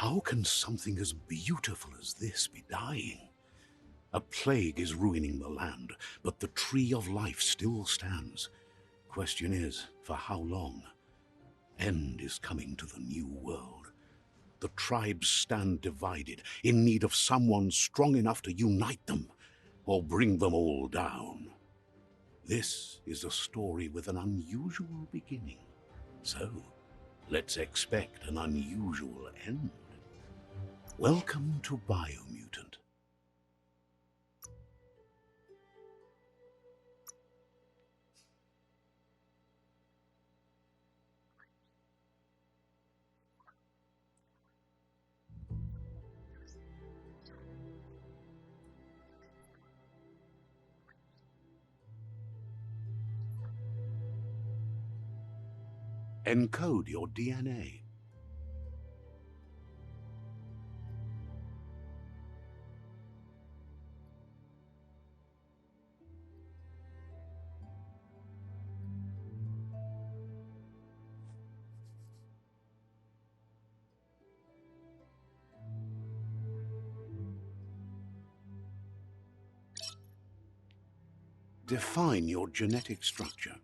How can something as beautiful as this be dying? A plague is ruining the land, but the tree of life still stands. Question is, for how long? End is coming to the new world. The tribes stand divided, in need of someone strong enough to unite them, or bring them all down. This is a story with an unusual beginning. So, let's expect an unusual end. Welcome to BIOMUTANT. Encode your DNA. Define your genetic structure.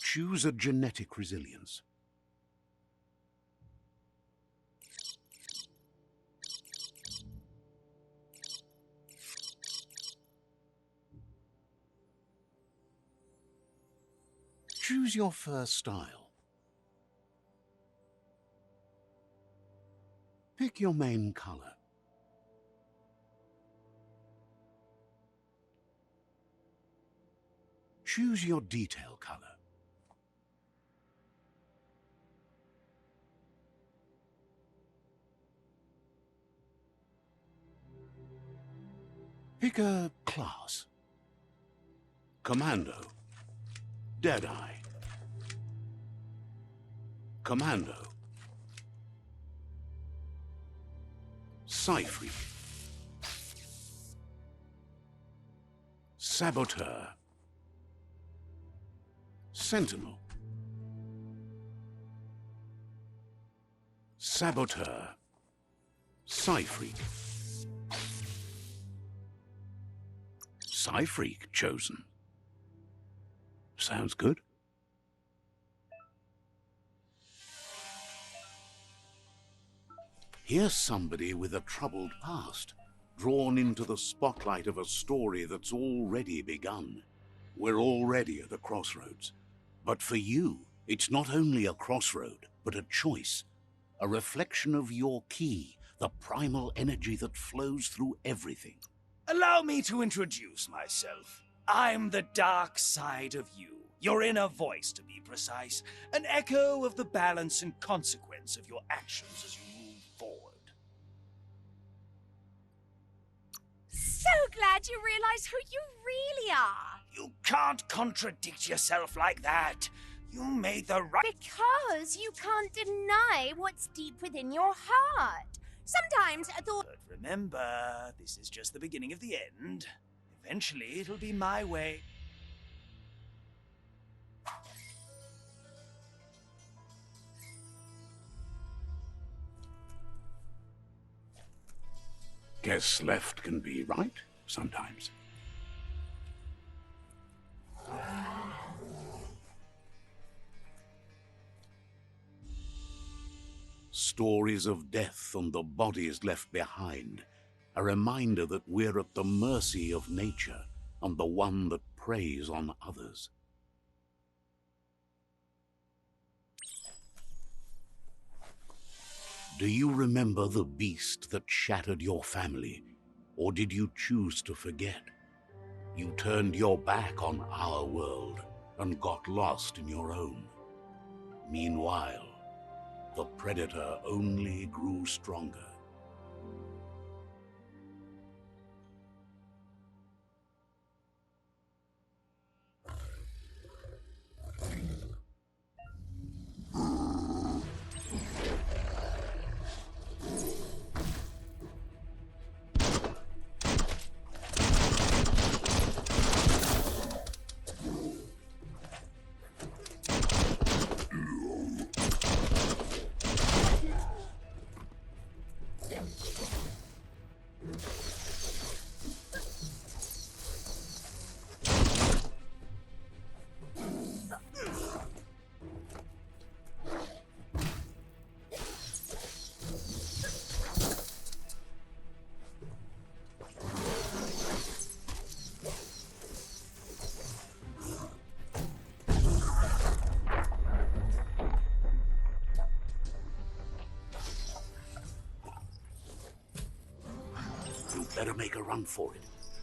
Choose a genetic resilience. Choose your fur style. Pick your main color. Choose your detail color. Pick a class. Commando. Deadeye. Commando. Psy-Freak. Saboteur. Sentinel. Saboteur. Psy-Freak. Psy-Freak chosen. Sounds good. Here's somebody with a troubled past, drawn into the spotlight of a story that's already begun. We're already at a crossroads. But for you, it's not only a crossroad, but a choice. A reflection of your key, the primal energy that flows through everything. Allow me to introduce myself. I'm the dark side of you, your inner voice to be precise, an echo of the balance and consequence of your actions as you move forward. So glad you realize who you really are. You can't contradict yourself like that. You made the right... Because you can't deny what's deep within your heart. Sometimes I thought... But remember, this is just the beginning of the end. Eventually, it'll be my way. Guess left can be right, sometimes. Stories of death and the bodies left behind. A reminder that we're at the mercy of nature and the one that preys on others. Do you remember the beast that shattered your family, or did you choose to forget? You turned your back on our world and got lost in your own. Meanwhile, the predator only grew stronger. Better make a run for it.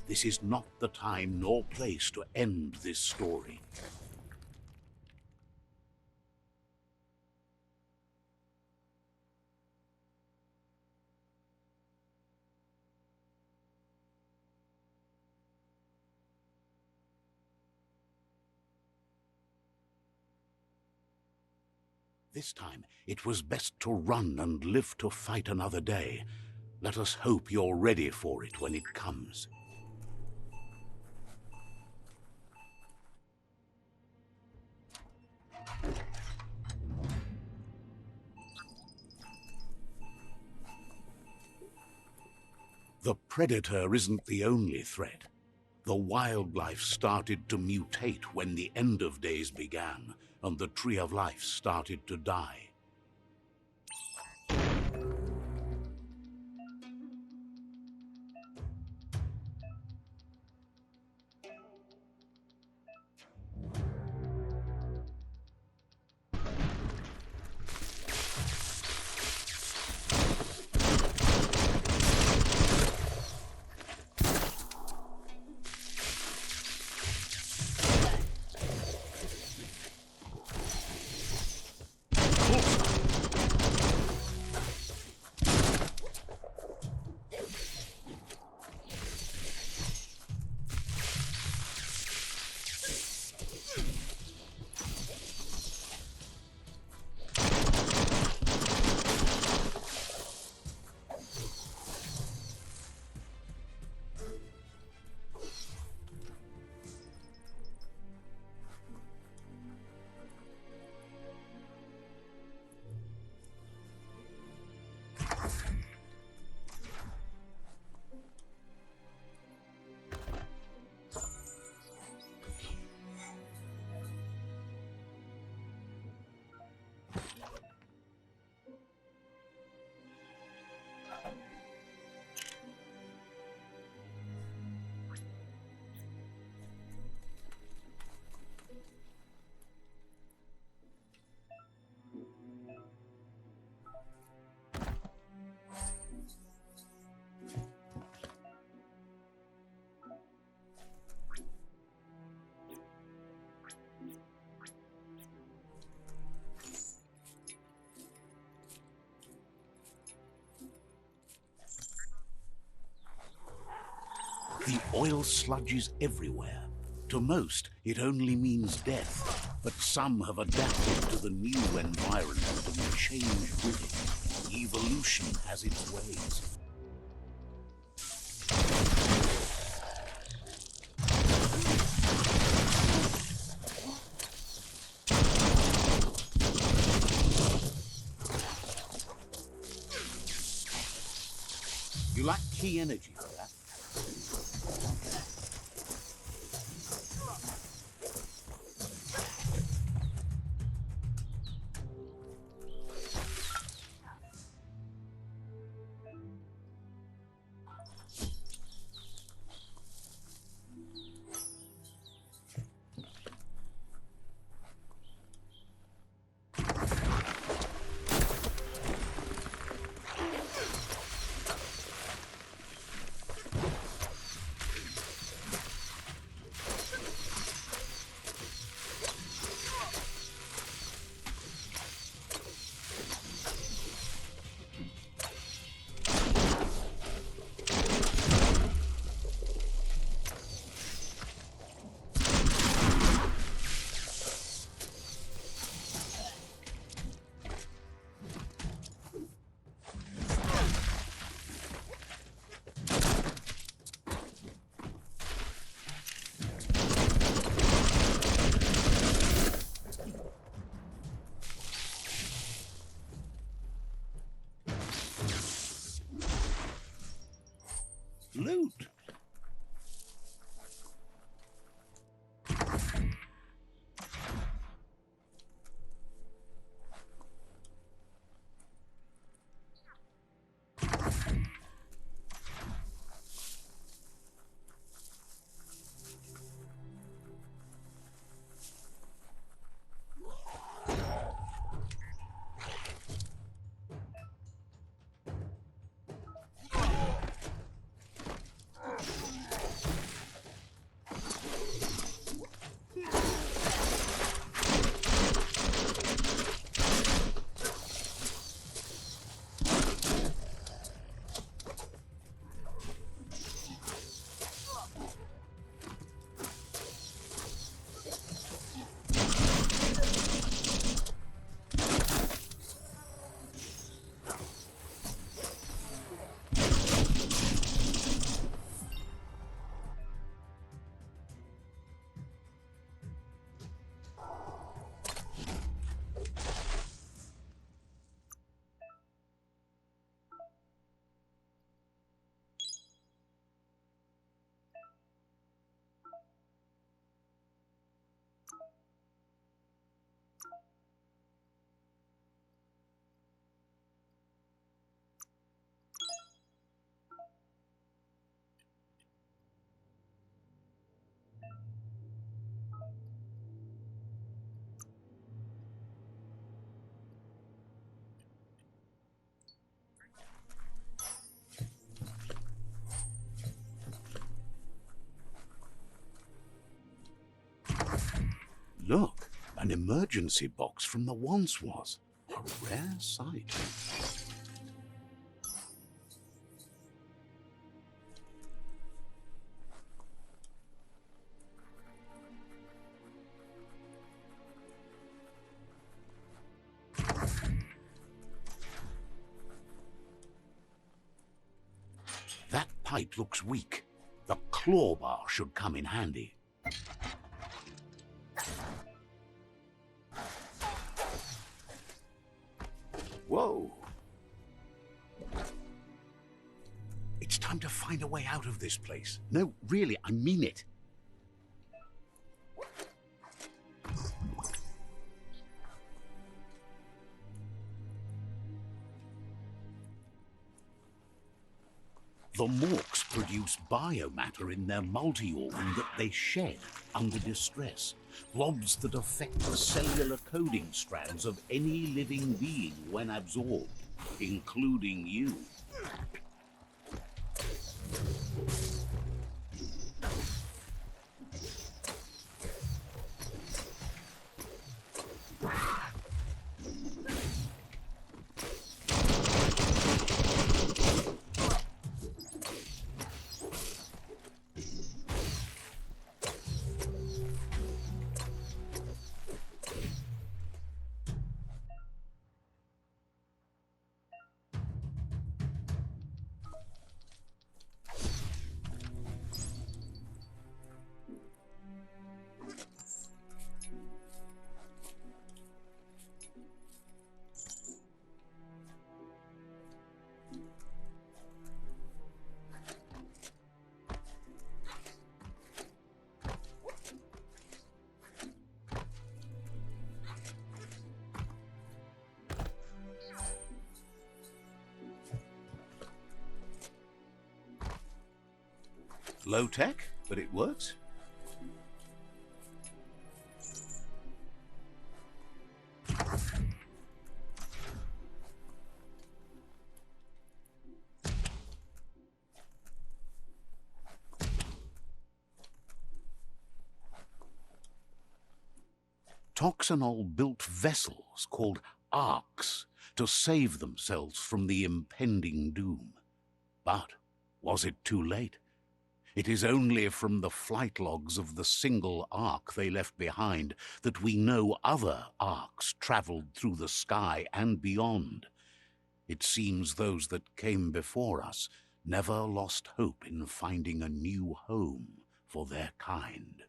This is not the time nor place to end this story. This time, it was best to run and live to fight another day. Let us hope you're ready for it when it comes. The predator isn't the only threat. The wildlife started to mutate when the end of days began, and the tree of life started to die. The oil sludge is everywhere. To most, it only means death, but some have adapted to the new environment and changed with it. Evolution has its ways. You lack key energy for that. Loot. Look, an emergency box from the once was. A rare sight. That pipe looks weak. The claw bar should come in handy. Whoa! It's time to find a way out of this place. No, really, I mean it. The Morks produce biomatter in their multi-organ that they shed under distress. Rods that affect the cellular coding strands of any living being when absorbed, including you. Low tech, but it works. Toxanol built vessels called arks to save themselves from the impending doom. But was it too late? It is only from the flight logs of the single ark they left behind that we know other arks traveled through the sky and beyond. It seems those that came before us never lost hope in finding a new home for their kind.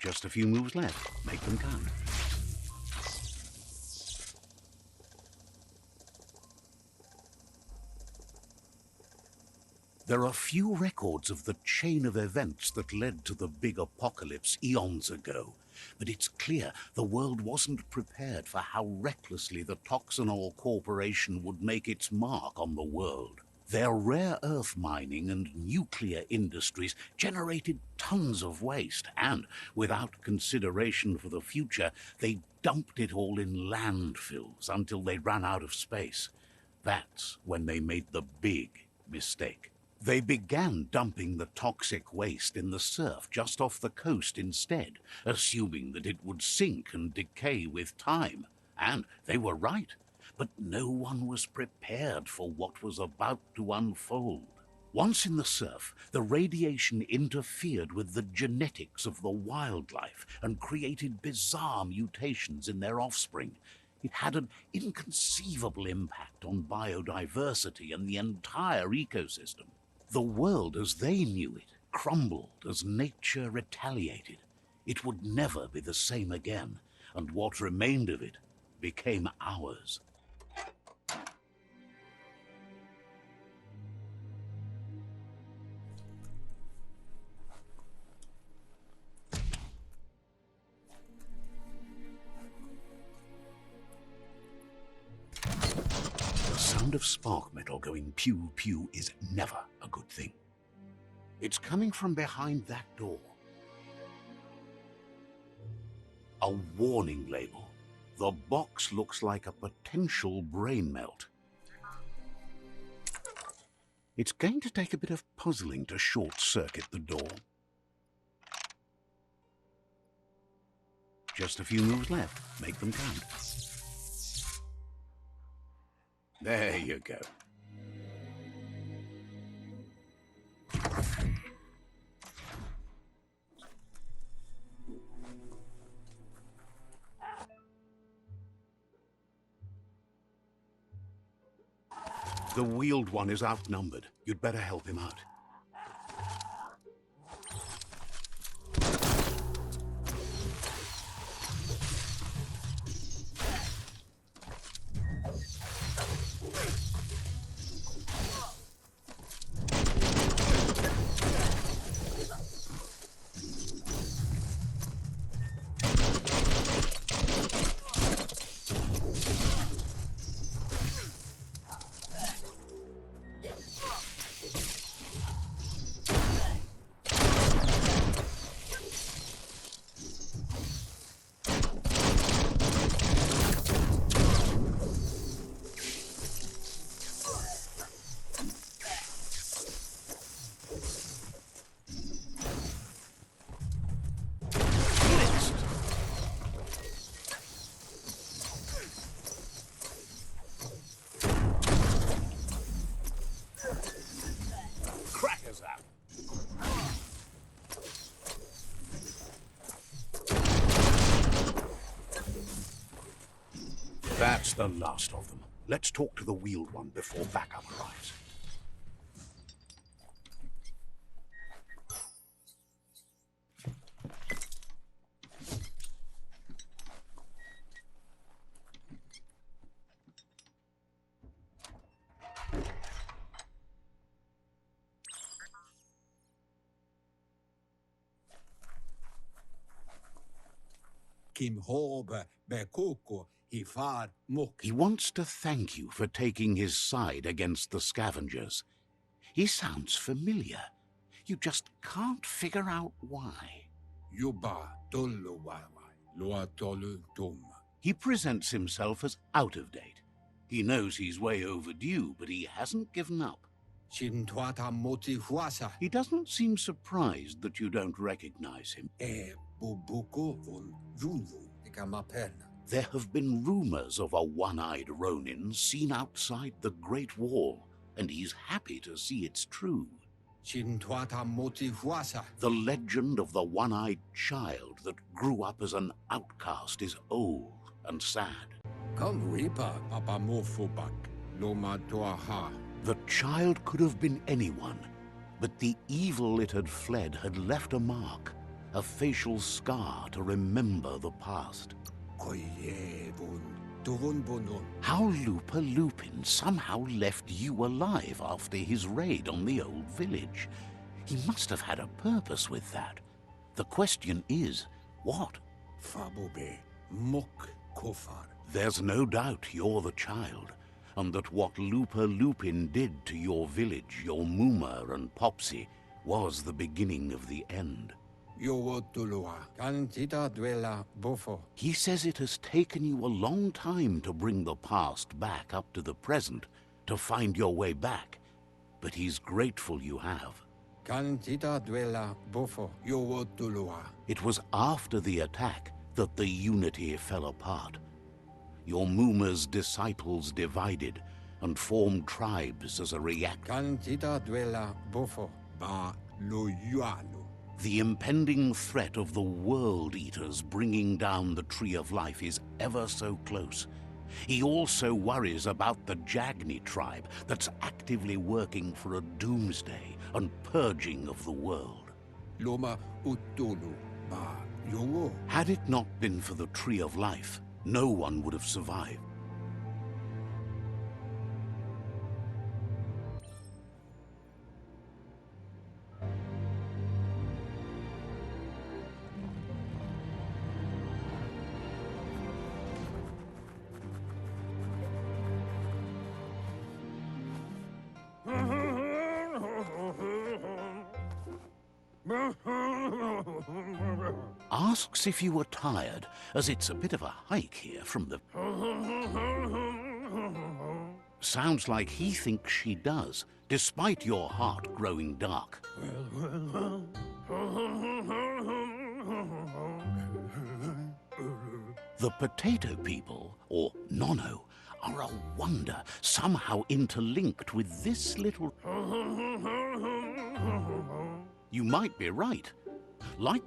Just a few moves left. Make them count. There are few records of the chain of events that led to the big apocalypse eons ago, but it's clear the world wasn't prepared for how recklessly the Toxanol Corporation would make its mark on the world. Their rare earth mining and nuclear industries generated tons of waste, and, without consideration for the future, they dumped it all in landfills until they ran out of space. That's when they made the big mistake. They began dumping the toxic waste in the surf just off the coast instead, assuming that it would sink and decay with time. And they were right. But no one was prepared for what was about to unfold. Once in the surf, the radiation interfered with the genetics of the wildlife and created bizarre mutations in their offspring. It had an inconceivable impact on biodiversity and the entire ecosystem. The world as they knew it crumbled as nature retaliated. It would never be the same again, and what remained of it became ours. The sound of spark metal going pew-pew is never a good thing. It's coming from behind that door. A warning label. The box looks like a potential brain melt. It's going to take a bit of puzzling to short-circuit the door. Just a few moves left. Make them count. There you go. The wheeled one is outnumbered. You'd better help him out. That's the last of them. Let's talk to the wheeled one before backup arrives. Kim Hobe Bekoko Ifad Muk. He wants to thank you for taking his side against the scavengers. He sounds familiar. You just can't figure out why. Yuba Tolu Wawa Lua Tolu Tum. He presents himself as out of date. He knows he's way overdue, but he hasn't given up. Shintwata Motihuasa He doesn't seem surprised that you don't recognize him. E Bubuko Vun Junvu Ikamapen. There have been rumors of a one-eyed Ronin seen outside the Great Wall, and he's happy to see it's true. Shintwata Motihuasa. The legend of the one-eyed child that grew up as an outcast is old and sad. Come Ripa Papa Mofubak Loma Toaha. The child could have been anyone, but the evil it had fled had left a mark. a facial scar to remember the past. How Lupa Lupin somehow left you alive after his raid on the old village. He must have had a purpose with that. The question is, what? Fabobe, Mok Kofar. There's no doubt you're the child, and that what Lupa Lupin did to your village, your Muma and Popsy, was the beginning of the end. He says it has taken you a long time to bring the past back up to the present, to find your way back, but he's grateful you have. It was after the attack that the unity fell apart. Your Muma's disciples divided and formed tribes as a reaction. The impending threat of the World Eaters bringing down the Tree of Life is ever so close. He also worries about the Jagni tribe that's actively working for a doomsday and purging of the world. Had it not been for the Tree of Life, no one would have survived. Asks if you were tired, as it's a bit of a hike here from the... Sounds like he thinks she does, despite your heart growing dark. The potato people, or Nono, are a wonder, somehow interlinked with this little... You might be right. Like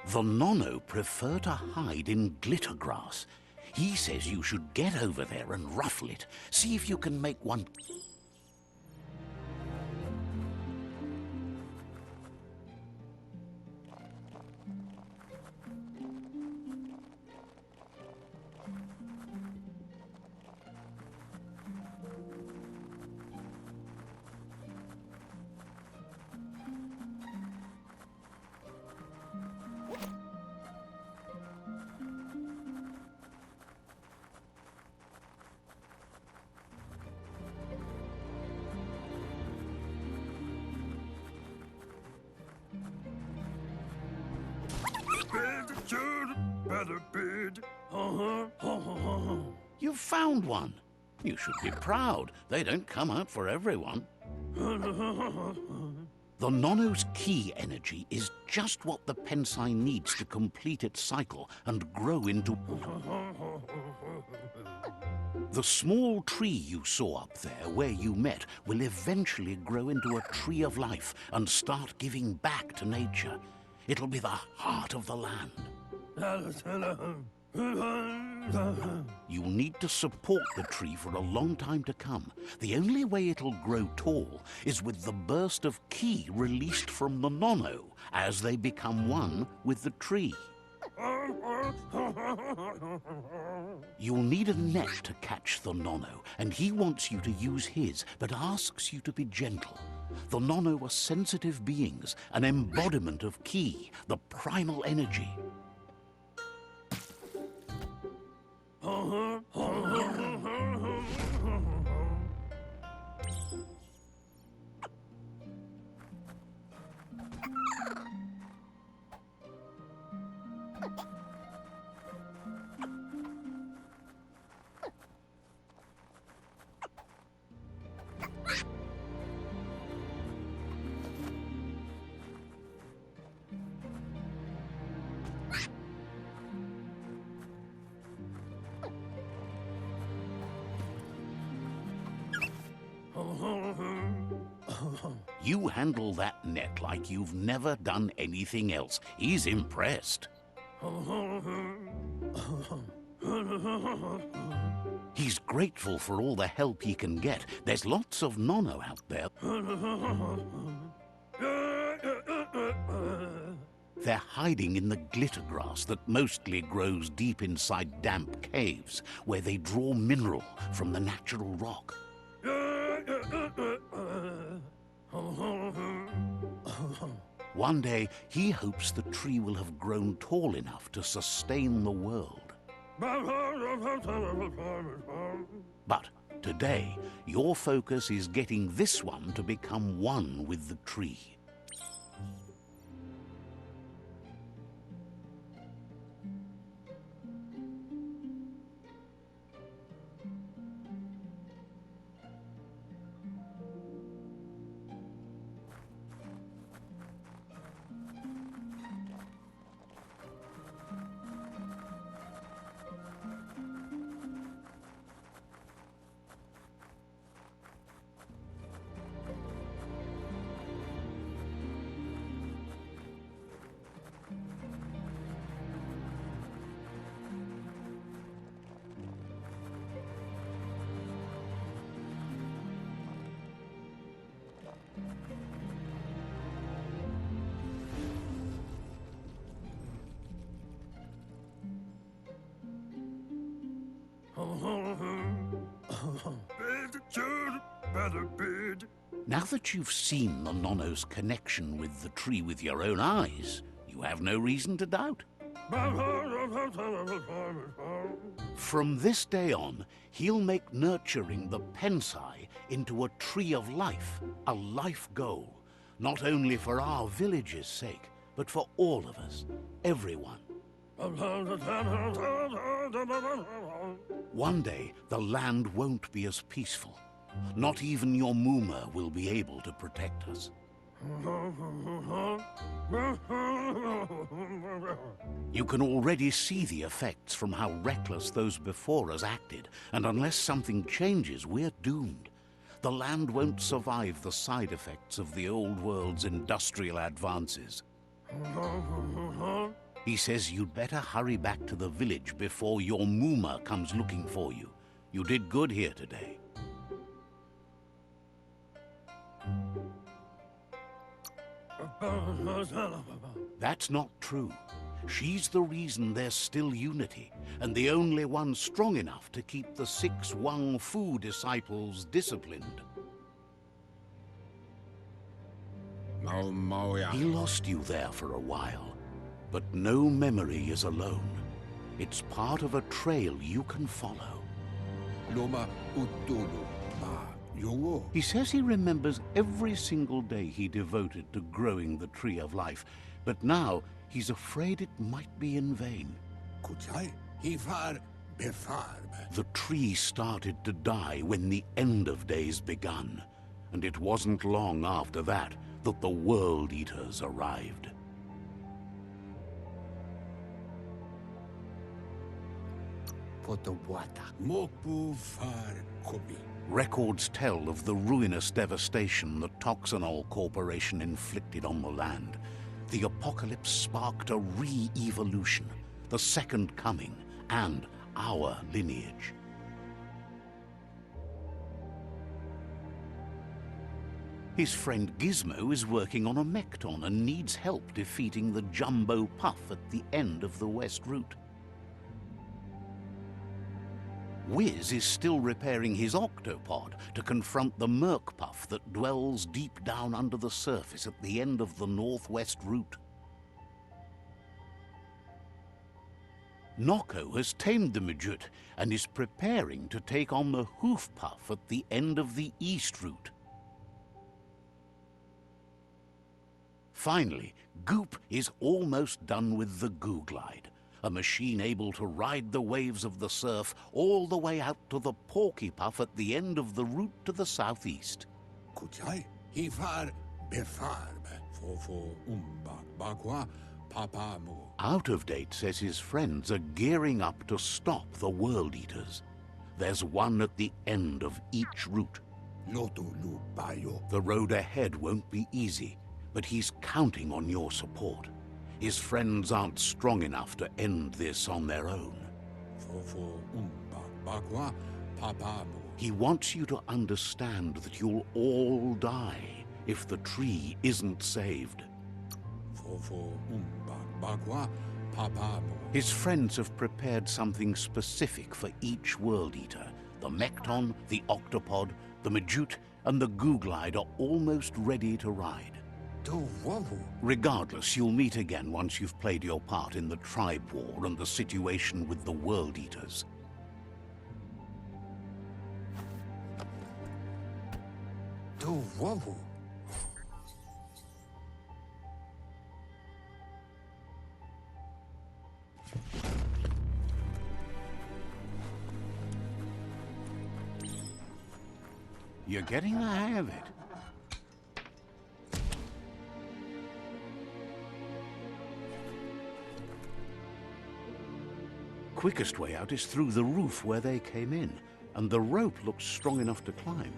the Nono prefer to hide in glitter grass. He says you should get over there and ruffle it. See if you can make one... You've found one. You should be proud. They don't come out for everyone. The Nono's key energy is just what the Pensai needs to complete its cycle and grow into... The small tree you saw up there where you met will eventually grow into a tree of life and start giving back to nature. It'll be the heart of the land. You'll need to support the tree for a long time to come. The only way it'll grow tall is with the burst of ki released from the Nono as they become one with the tree. You'll need a net to catch the Nono, and he wants you to use his, but asks you to be gentle. The Nono are sensitive beings, an embodiment of ki, the primal energy. You handle that net like you've never done anything else. He's impressed. He's grateful for all the help he can get. There's lots of Nono out there. They're hiding in the glitter grass that mostly grows deep inside damp caves, where they draw mineral from the natural rock. One day, he hopes the tree will have grown tall enough to sustain the world. But today, your focus is getting this one to become one with the tree. Now that you've seen the Nonno's connection with the tree with your own eyes, you have no reason to doubt. From this day on, he'll make nurturing the Pensai into a tree of life, a life goal, not only for our village's sake, but for all of us, everyone. One day, the land won't be as peaceful. Not even your Muma will be able to protect us. You can already see the effects from how reckless those before us acted, and unless something changes, we're doomed. The land won't survive the side effects of the old world's industrial advances. He says you'd better hurry back to the village before your Muma comes looking for you. You did good here today. That's not true. She's the reason there's still unity, and the only one strong enough to keep the 6 Wang Fu disciples disciplined. He lost you there for a while, but no memory is alone. It's part of a trail you can follow. He says he remembers every single day he devoted to growing the Tree of Life, but now he's afraid it might be in vain. The tree started to die when the end of days begun, and it wasn't long after that that the World Eaters arrived. Records tell of the ruinous devastation the Toxanol Corporation inflicted on the land. The apocalypse sparked a re-evolution, the Second Coming, and our lineage. His friend Gizmo is working on a Mekton and needs help defeating the Jumbo Puff at the end of the West Route. Wiz is still repairing his octopod to confront the Merc Puff that dwells deep down under the surface at the end of the Northwest Route. Noko has tamed the Midget and is preparing to take on the Hoof Puff at the end of the East Route. Finally, Goop is almost done with the Goo Glide, a machine able to ride the waves of the surf all the way out to the Porky Puff at the end of the route to the southeast. Out of Date says his friends are gearing up to stop the World Eaters. There's one at the end of each route. The road ahead won't be easy, but he's counting on your support. His friends aren't strong enough to end this on their own. He wants you to understand that you'll all die, if the tree isn't saved. His friends have prepared something specific for each World Eater. The Mekton, the Octopod, the Majute, and the Googlide are almost ready to ride. Regardless, you'll meet again once you've played your part in the tribe war and the situation with the World Eaters. You're getting the hang of it. Quickest way out is through the roof where they came in, and the rope looks strong enough to climb.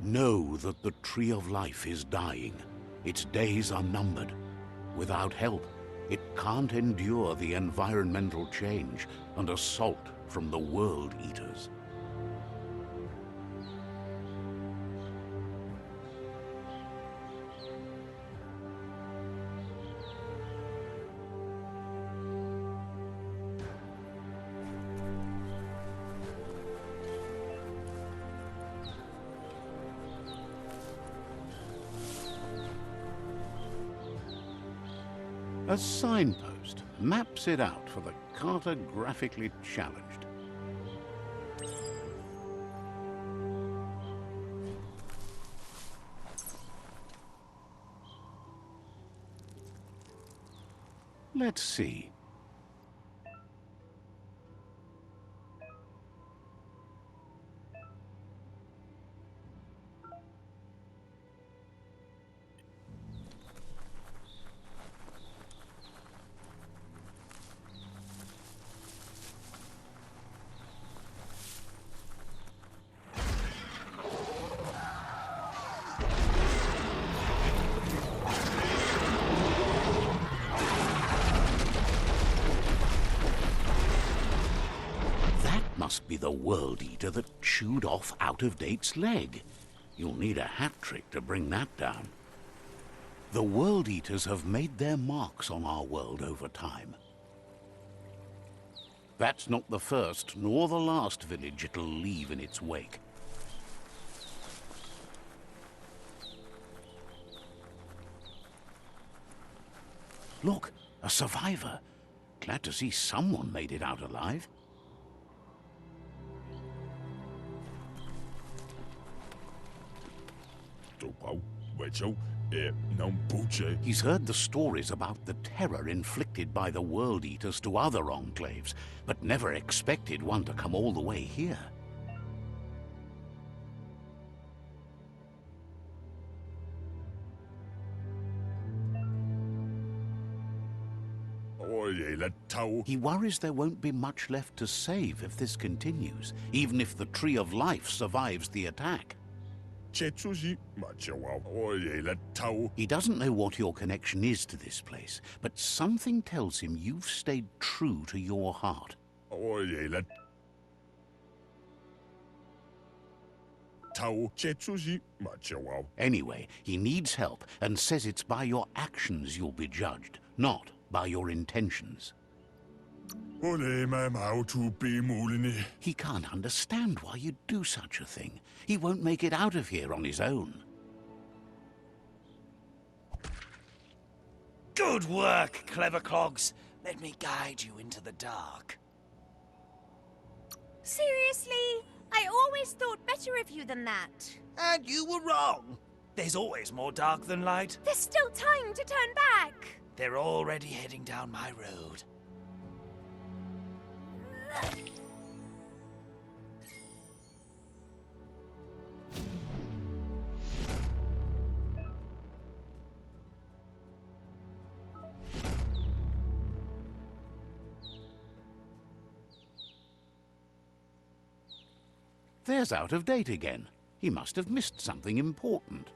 Know that the Tree of Life is dying. Its days are numbered. Without help, it can't endure the environmental change and assault from the World Eaters. A signpost maps it out for the cartographically challenged. Let's see. Must be the World Eater that chewed off Out-of-Date's leg. You'll need a hat trick to bring that down. The World Eaters have made their marks on our world over time. That's not the first nor the last village it'll leave in its wake. Look, a survivor. Glad to see someone made it out alive. He's heard the stories about the terror inflicted by the World Eaters to other enclaves, but never expected one to come all the way here. He worries there won't be much left to save if this continues, even if the Tree of Life survives the attack. He doesn't know what your connection is to this place, but something tells him you've stayed true to your heart. Anyway, he needs help and says it's by your actions you'll be judged, not by your intentions. He can't understand why you'd do such a thing. He won't make it out of here on his own. Good work, clever clogs. Let me guide you into the dark. Seriously? I always thought better of you than that. And you were wrong. There's always more dark than light. There's still time to turn back. They're already heading down my road. There's Out of Date again. He must have missed something important.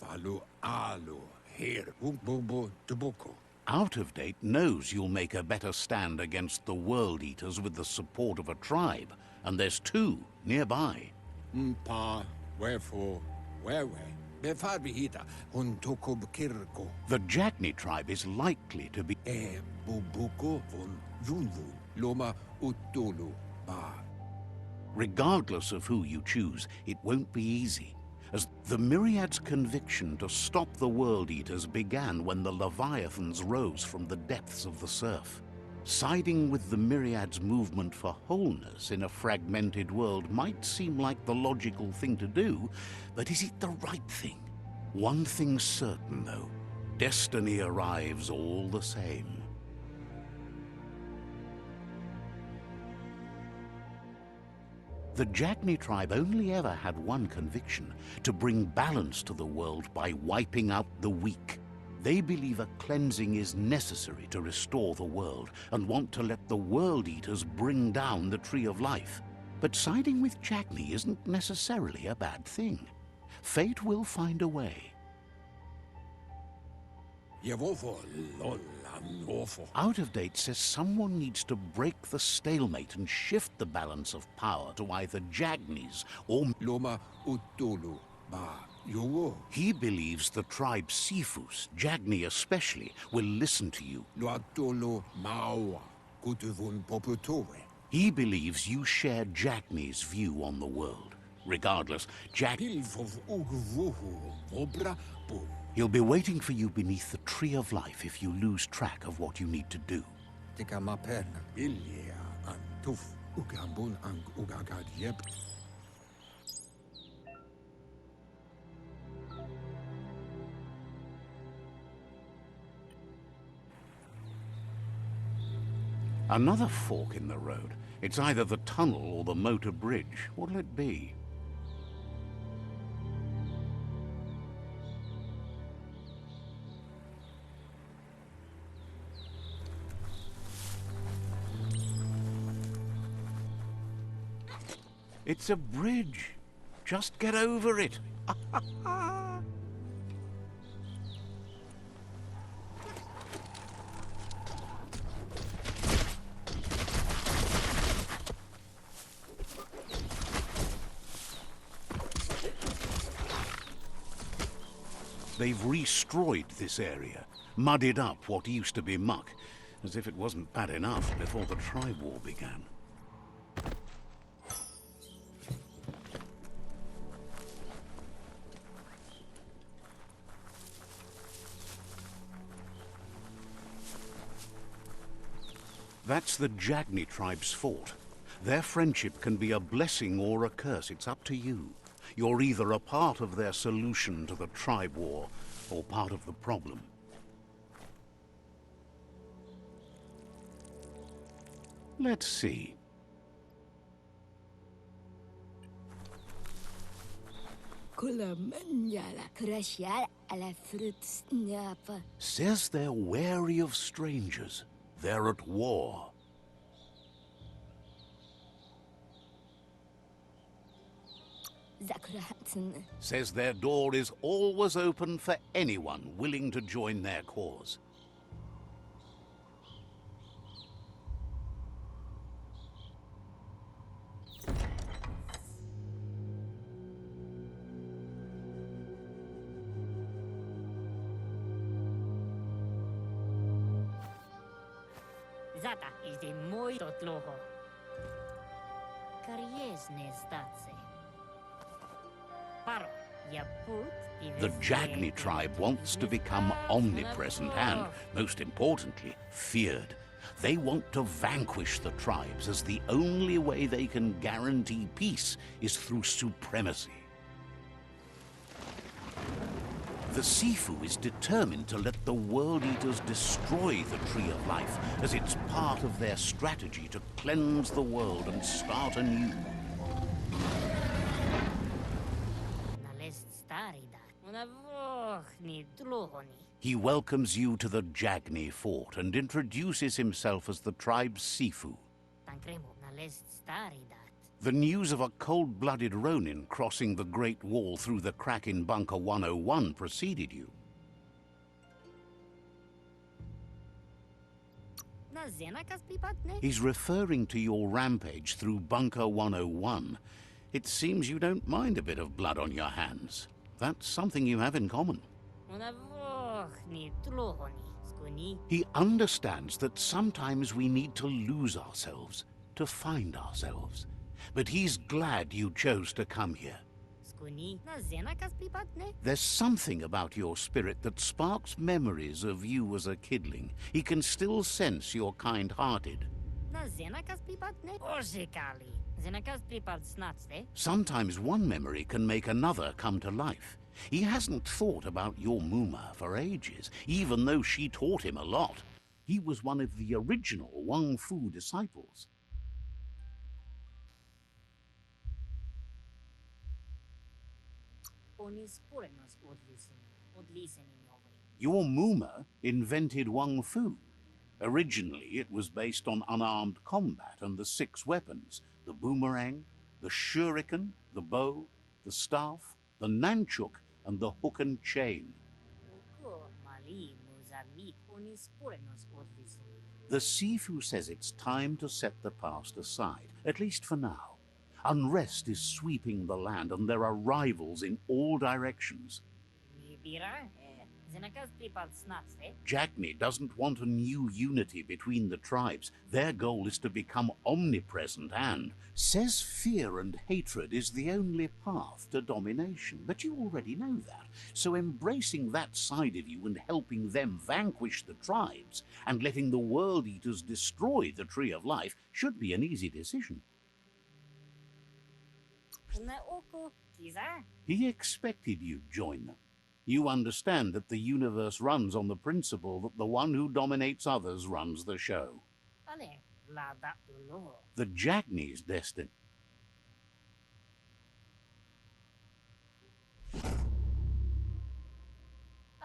Valu alu, here, bumbo, tubuko. Out of Date knows you'll make a better stand against the World Eaters with the support of a tribe, and there's 2 nearby. Mpa, wherefore, where? Befar vihita, hun tokub kirko. The Jagni tribe is likely to be... Bubuko von Vunvun, Loma Utulu, Ba. Regardless of who you choose, it won't be easy, as the Myriad's conviction to stop the World Eaters began when the Leviathans rose from the depths of the surf. Siding with the Myriad's movement for wholeness in a fragmented world might seem like the logical thing to do, but is it the right thing? One thing's certain, though. Destiny arrives all the same. The Jagni tribe only ever had one conviction: to bring balance to the world by wiping out the weak. They believe a cleansing is necessary to restore the world, and want to let the World Eaters bring down the Tree of Life. But siding with Jagni isn't necessarily a bad thing. Fate will find a way. Out of Date says someone needs to break the stalemate and shift the balance of power to either Jagnis or Loma Utulu, Ba. He believes the tribe Sifus, Jagni especially, will listen to you. He believes you share Jagni's view on the world. Regardless, he'll be waiting for you beneath the Tree of Life if you lose track of what you need to do. Another fork in the road. It's either the tunnel or the motor bridge. What'll it be? It's a bridge. Just get over it. They've destroyed this area, muddied up what used to be muck, as if it wasn't bad enough before the tribe war began. That's the Jagni tribe's fort. Their friendship can be a blessing or a curse. It's up to you. You're either a part of their solution to the tribe war, or part of the problem. Let's see. Says they're wary of strangers. They're at war. Says their door is always open for anyone willing to join their cause. Zata is de muy totloho. Kariesne statse. Paro, ya put. The Jagni tribe wants to become omnipresent and, most importantly, feared. They want to vanquish the tribes, as the only way they can guarantee peace is through supremacy. The Sifu is determined to let the World Eaters destroy the Tree of Life, as it's part of their strategy to cleanse the world and start anew. He welcomes you to the Jagni fort and introduces himself as the tribe's Sifu. The news of a cold-blooded Ronin crossing the Great Wall through the crack in Bunker 101 preceded you. Na zenakas pripadne? He's referring to your rampage through Bunker 101. It seems you don't mind a bit of blood on your hands. That's something you have in common. Una vohni tlohoni. Skuni. He understands that sometimes we need to lose ourselves, to find ourselves. But he's glad you chose to come here. Skuni. Na zenakas pripadne? There's something about your spirit that sparks memories of you as a kidling. He can still sense you're kind-hearted. Na zenakas pripadne? Orzekali. Zenakas pripad snatste? Sometimes one memory can make another come to life. He hasn't thought about your Muma for ages, even though she taught him a lot. He was one of the original Wang Fu disciples. Onis purenos odlisen in yovri. Your Muma invented Wang Fu. Originally, it was based on unarmed combat and the 6 weapons: the boomerang, the shuriken, the bow, the staff, the nunchuk, and the hook and chain. Oko mali muzami onis purenos odlisen. The Sifu says it's time to set the past aside, at least for now. Unrest is sweeping the land, and there are rivals in all directions. Mi bira? Zenakas pripad snatste? Jackney doesn't want a new unity between the tribes. Their goal is to become omnipresent and says fear and hatred is the only path to domination. But you already know that. So embracing that side of you and helping them vanquish the tribes and letting the World Eaters destroy the Tree of Life should be an easy decision. Una oko kiza? He expected you'd join them. You understand that the universe runs on the principle that the one who dominates others runs the show. Ale lada ulo. The Jackney's destiny.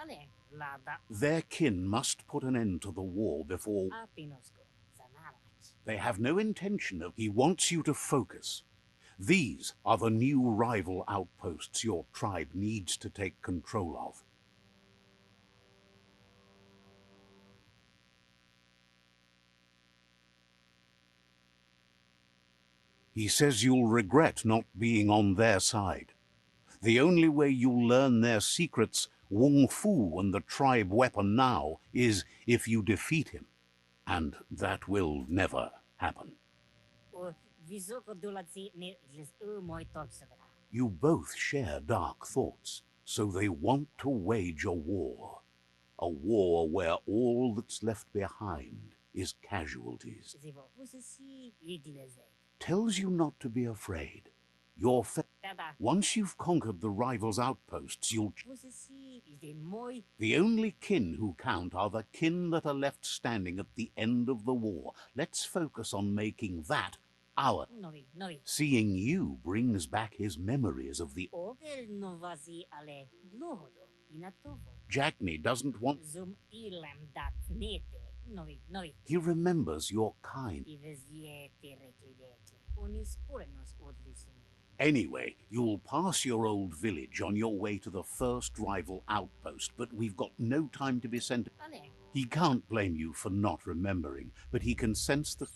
Ale lada Their kin must put an end to the war before apinosko zanarach. they have no intention of. He wants you to focus. These are the new rival outposts your tribe needs to take control of. He says you'll regret not being on their side. The only way you'll learn their secrets, Wung Fu and the tribe weapon now, is if you defeat him. And that will never happen. O visoko dolatsi ne iglis moi toksavra. You both share dark thoughts, so they want to wage a war. A war where all that's left behind is casualties. Zivo pusisi igleze. Tells you not to be afraid. Your Tada Once you've conquered the rivals' outposts, you'll... pusisi is de moi. The only kin who count are the kin that are left standing at the end of the war. Let's focus on making that our... Novi. Seeing you brings back his memories of the... Ogel novazi ale lohodo inatovo. Jackney doesn't want... Zum ilam dat nete. Novi. He remembers your kind. Iveziete reclidete. Onis purenos odlisen. Anyway, you'll pass your old village on your way to the first rival outpost, but we've got no time to be sent... Ale He can't blame you for not remembering, but he can sense the...